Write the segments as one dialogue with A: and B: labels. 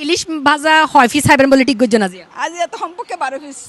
A: ইলিশ ভাজা হয় পিস খাইবেন বলে ঠিক করছেন আজি
B: আজি এত সম্পর্কে 12 পিস।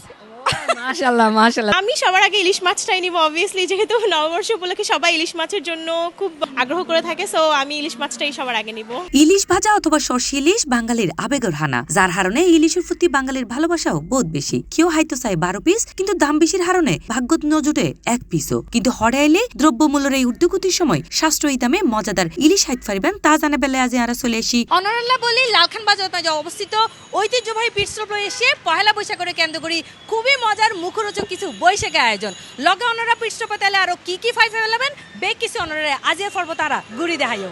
A: মাশাআল্লাহ মাশাআল্লাহ।
C: আমি সবার আগে ইলিশ মাছটাই নিব অবভিয়াসলি, যেহেতু নববর্ষ উপলক্ষে সবাই ইলিশ মাছের জন্য খুব আগ্রহ করে থাকে, সো আমি ইলিশ মাছটাই সবার আগে নিব।
D: ইলিশ ভাজা অথবা সর্ষে ইলিশ বাঙালির আবেগের হানা, যার হারণে ইলিশের প্রতি বাঙালির ভালোবাসাও বহুত বেশি। কেউ হয়তো চায় 12 পিস, কিন্তু দাম বেশির হারণে ভাগ্যত নজুটে 1 পিসও। কিন্তু হরে আইলে দ্রব্যমূল্যের এই ঊর্ধ্বগতির সময় সাশ্রয়ী দামে মজাদার ইলিশ হাইত পারিবেন তা জানা বেলায় আজ আরা চলে আসি
A: অনরাল্লাহ বলি লালখান বাজারে অবস্থিত ঐতিহ্যবাহী পিটস্টপ এসে পহেলা বৈশাখের কেন্দ্র করি খুবই মজার মুখরোচক কিছু বৈশাখের আয়োজন। লগে অনরা পিটস্টপে তাহলে আরো কি কি ফাইফে ফেলাবেন বেগ কিছু অনরে আজের পর্ব তারা ঘুরি দেখাইও।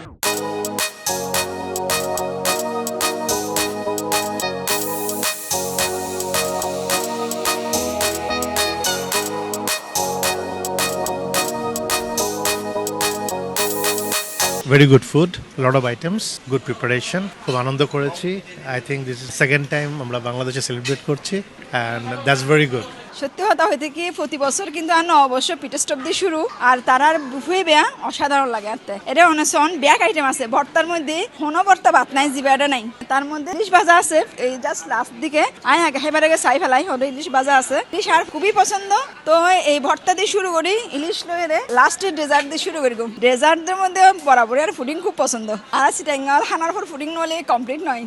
E: Very good food, a lot of items, good preparation. খুব আনন্দ করেছি। I think this is second time আমরা বাংলাদেশে সেলিব্রেট করছি and that's very good.
B: সত্যি কথা হইতে কি প্রতি বছর কিন্তু আর নববর্ষ পিটস্টপ দিয়ে শুরু, আর তারার বুফে বেয়া অসাধারণ লাগে। আর এটা অনেক ব্যাক আইটেম আছে ভর্তার মধ্যে, কোনো ভর্তা ভাত নাই, জিবাটা নাই। তার মধ্যে ইলিশ ভাজা আছে, এই জাস্ট লাস্ট দিকে আয় একেবারে চাই ফেলাই হলো ইলিশ ভাজা আছে। ইলিশ আর খুবই পছন্দ, তো এই ভর্তা দিয়ে শুরু করি, ইলিশ লয়ে লাস্টের ডেজার্ট দিয়ে শুরু করি। ডেজার্টদের মধ্যে বরাবরই আর ফুডিং খুব পছন্দ, আর সিটাঙ্গাল খানার পর ফুডিং নলে কমপ্লিট নয়।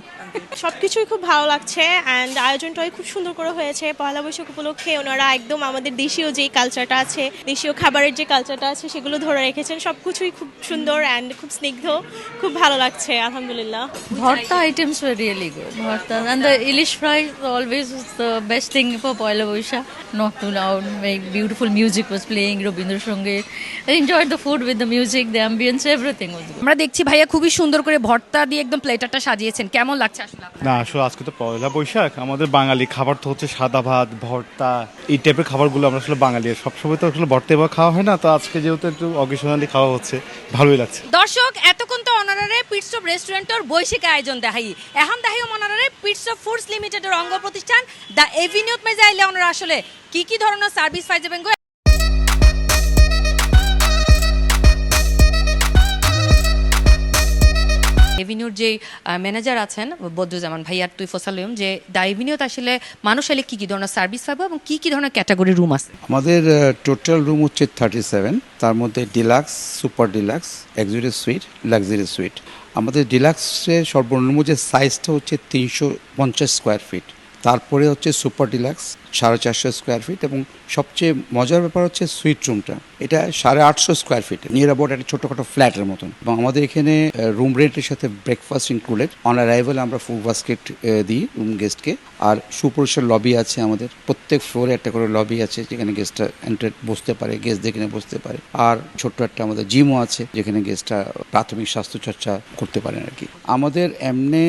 C: সবকিছুই খুব ভালো লাগছে অ্যান্ড আয়োজনটাই খুব সুন্দর করে হয়েছে। পয়লা বৈশাখ উপলক্ষে ওনারা একদম আমাদের দেশীয় যে কালচারটা আছে, দেশীয় খাবারের যে কালচারটা আছে সেগুলো ধরে রেখেছেন। সবকিছুই খুব সুন্দর অ্যান্ড খুব স্নিগ্ধ, খুব ভালো লাগছে আলহামদুলিল্লাহ।
F: Bharta items were really good. Bharta and the Ilish fry always was the best thing for Poila Boishakh. Not too loud, very beautiful music was playing, Rabindra Sangeet. I enjoyed the food with the music, the ambience, everything was good.
A: আমরা দেখছি ভাইয়া খুবই সুন্দর করে ভর্তা দিয়ে একদম প্লেটারটা সাজিয়েছেন, কেমন লাগছে আসলে?
G: না আসলে আজকে তো পয়লা বৈশাখ, আমাদের বাঙালি খাবার তো হচ্ছে সাদা ভাত, ভর্তা, এই টাইপের খাবারগুলো আমরা আসলে বাঙালি সবসময় তো আসলে ভর্তা এবার খাওয়া হয় না, তো আজকে যেহেতু একটু অকেশনালি খাওয়া হচ্ছে, ভালোই লাগছে।
A: দর্শক এতক্ষণ তো অনারারে পিটস্টপ রেস্টুরেন্টের বৈশাখ আয়োজন দেখাই, এখন দেখাই অনারারে পিটস্টপ ফুডস লিমিটেডের অঙ্গ প্রতিষ্ঠান দ্য এভিনিউত মে যাইলে ওনারা আসলে কি কি ধরনের সার্ভিস পাই যাবেন। এভিনিউর যে ম্যানেজার আছেন বদরুজ্জামান ভাই আর তুই ফসালুম, যে দ্য এভিনিউতে আসলে মানুষ এলে কি কি ধরনের সার্ভিস পাবো এবং কি কি ধরনের ক্যাটাগরি রুম আছে?
H: আমাদের টোটাল রুম হচ্ছে 37, তার মধ্যে deluxe, super deluxe, executive sweet, luxury sweet. আমাদের ডিলাক্সের সর্বনিম্ন যে সাইজটা হচ্ছে 350 স্কোয়ার ফিট, তারপরে হচ্ছে সুপার ডিলাক্স 450 স্কোয়ার ফিট, এবং সবচেয়ে মজার ব্যাপার হচ্ছে সুইট রুমটা, এটা 850 স্কোয়ার ফিট, নিয়ার অ্যাবাউট একটা ছোটোখাটো ফ্ল্যাটের মতন। এবং আমাদের এখানে রুম রেন্টের সাথে ব্রেকফাস্ট ইনক্লুডেড, অন অ্যারাইভাল আমরা ফুড বাস্কেট দিই রুম গেস্টকে। আর সুপরিসর লবি আছে, আমাদের প্রত্যেক ফ্লোরে একটা করে লবি আছে যেখানে গেস্টরা এন্টার বসতে পারে, গেস্টদের এখানে বসতে পারে। আর ছোট্ট একটা আমাদের জিমও আছে যেখানে গেস্টরা প্রাথমিক স্বাস্থ্যচর্চা করতে পারেন আর কি। আমাদের এমনি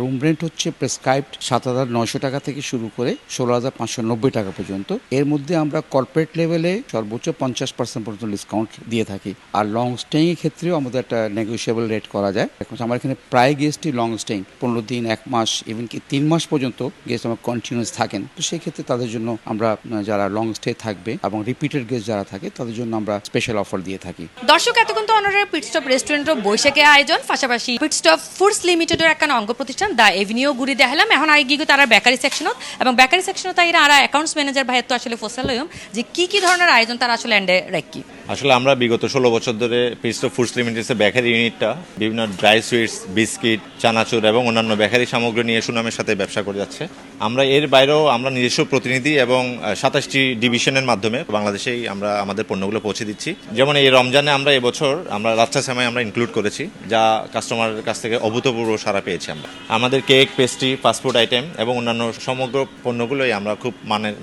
H: রুম রেন্ট হচ্ছে প্রেসক্রাইবড 7,900 টাকা থেকে শুরু করে 16,590 টাকা পর্যন্ত। এর মধ্যে আমরা কর্পোরেট লেভেলে সর্বোচ্চ 50% পর্যন্ত ডিসকাউন্ট দিয়ে থাকি। আর লং স্টেইং এর ক্ষেত্রেও আমাদের একটা নেগোশিয়েবল রেট করা যায়। এখন আমার এখানে প্রায় গেস্টই লং স্টেইং, 15 দিন, 1 মাস, ইভেন কি 3 মাস পর্যন্ত গেস্ট আমার কন্টিনিউয়াস থাকেন। তো সেই ক্ষেত্রে তাদের জন্য আমরা যারা লং স্টে থাকবে এবং রিপিটেড গেস্ট যারা থাকে তাদের জন্য আমরা স্পেশাল অফার দিয়ে থাকি।
A: দর্শক এতক্ষণ তো অনারের পিটস্টপ রেস্টুরেন্টের বৈশাখে আয়োজন, পাশাপাশি পিটস্টপ ফুডস লিমিটেডের একটা অঙ্গ প্রতিষ্ঠান দ্য এভিনিউ ঘুরি দেখালাম। এখন আগে গিয়ে তারা বেকারি সেকশনত, এবং বেকারি সেকশনত তাই আর অ্যাকাউন্টস ম্যানেজার ভাইয়ের তো আসলে ফসল হইম যে কি কি ধরনের আয়োজন তারা আসলে এন্ডে রাখি।
I: আসলে আমরা বিগত 16 বছর ধরে পিটস্টপ ফুডস লিমিটেডের বেকারি ইউনিটটা বিভিন্ন ড্রাই সুইটস, বিস্কিট, চানাচুর এবং অন্যান্য বেকারি সামগ্রী নিয়ে সুনামের সাথে ব্যবসা করে যাচ্ছে। আমরা এর বাইরেও আমরা নিজস্ব প্রতিনিধি এবং 27টি ডিভিশনের মাধ্যমে বাংলাদেশেই আমরা আমাদের পণ্যগুলো পৌঁছে দিচ্ছি। যেমন এই রমজানে আমরা এবছর আমরা লাচ্ছা সেমাই আমরা ইনক্লুড করেছি, যা কাস্টমারের কাছ থেকে অভূতপূর্ব সাড়া পেয়েছি। আমরা আমাদের কেক, পেস্ট্রি, ফাস্টফুড আইটেম এবং অন্যান্য সমগ্র পণ্যগুলোই আমরা খুব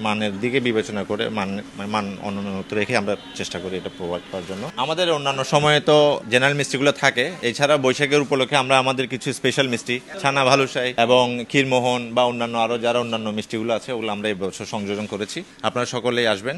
I: মানের দিকে বিবেচনা করে মান অনুন্নত রেখে আমরা চেষ্টা করি এটা প্রোভাইড করার জন্য। আমাদের অন্যান্য সময়ে তো জেনারেল মিষ্টিগুলো থাকে, এছাড়া বৈশাখের উপলক্ষে আমরা আমাদের কিছু স্পেশাল মিষ্টি, ছানা ভালুশাই এবং ক্ষীরমোহন বা অন্যান্য আরও যারা অন্যান্য মিষ্টিগুলো আছে ওগুলো আমরা এই বছর সংযোজন করেছি। আপনারা সকলেই আসবেন।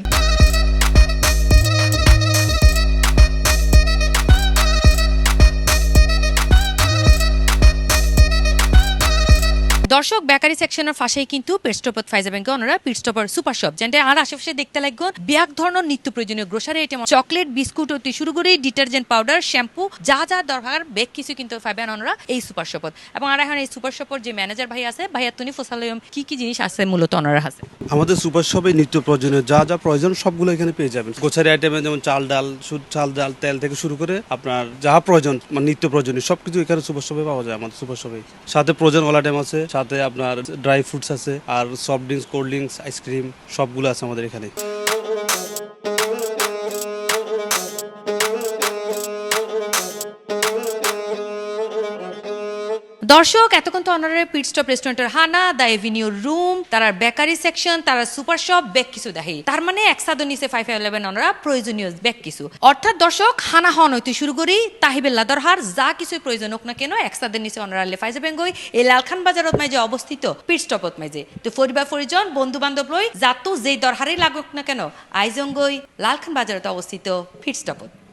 A: দর্শক বেকারি সেকশনের পাশেই কিন্তু পেটস্টপত ফাইজা ব্যাংকে ওনারা পিটস্টপার সুপার শপ যেটা আর আশেপাশে দেখতে লাগবে ব্যাগ ধরনের নিত্য প্রয়োজনীয় গ্রোসারি আইটেম চকলেট বিস্কুট হতে শুরু করে ডিটারজেন্ট পাউডার শ্যাম্পু যা যা দরকার বেগ কিছু কিন্তু পাবেন ওনারা এই সুপার শপত এবং আর এখন এই সুপার শপের যে ম্যানেজার ভাই আছে ভাইয়া তুনি ফসালয়ম কি কি জিনিস আছে মূলত ওনারা আছে
J: আমাদের সুপার শপে নিত্য প্রয়োজনীয় যা যা প্রয়োজন সবগুলো এখানে পেয়ে যাবেন গ্রোসারি আইটেমে যেমন চাল ডাল তেল থেকে শুরু করে আপনার যা প্রয়োজন মানে নিত্য প্রয়োজনীয় সবকিছু এখানে সুপার শপে পাওয়া যায় আমাদের সুপার শপে সাথে প্রয়োজন অল আইটেম আছে সাথে আপনার ড্রাই ফ্রুটস আছে আর soft drinks cold drinks ice cream সবগুলো আছে আমাদের এখানে
A: দর্শক এতক্ষণ তো অনারের পিটস্টপ রেস্টুরেন্টের হানা দা এভিনিউ রুম তার বেকারি সেকশন তার সুপার শপ বেগ কিছু দেখি তার মানে একসাথে নিচে 511 অনারা প্রয়োজনীয় বেগ কিছু অর্থাৎ দর্শক হানা হন হইতে শুরু করি তাহিবেল্লা দরহার যা কিছু প্রয়োজন হোক না কেন একসাথে নিচে অনারা লেফাইজে বেঙ্গই এই লালখান বাজারত মাঝে অবস্থিত পিটস্টপত মাঝে তো পরিবার পরিজন বন্ধু বান্ধব লই যাতো যেই দরহারই লাগুক না কেন আইজঙ্গই লালখান বাজারত অবস্থিত পিটস্টপত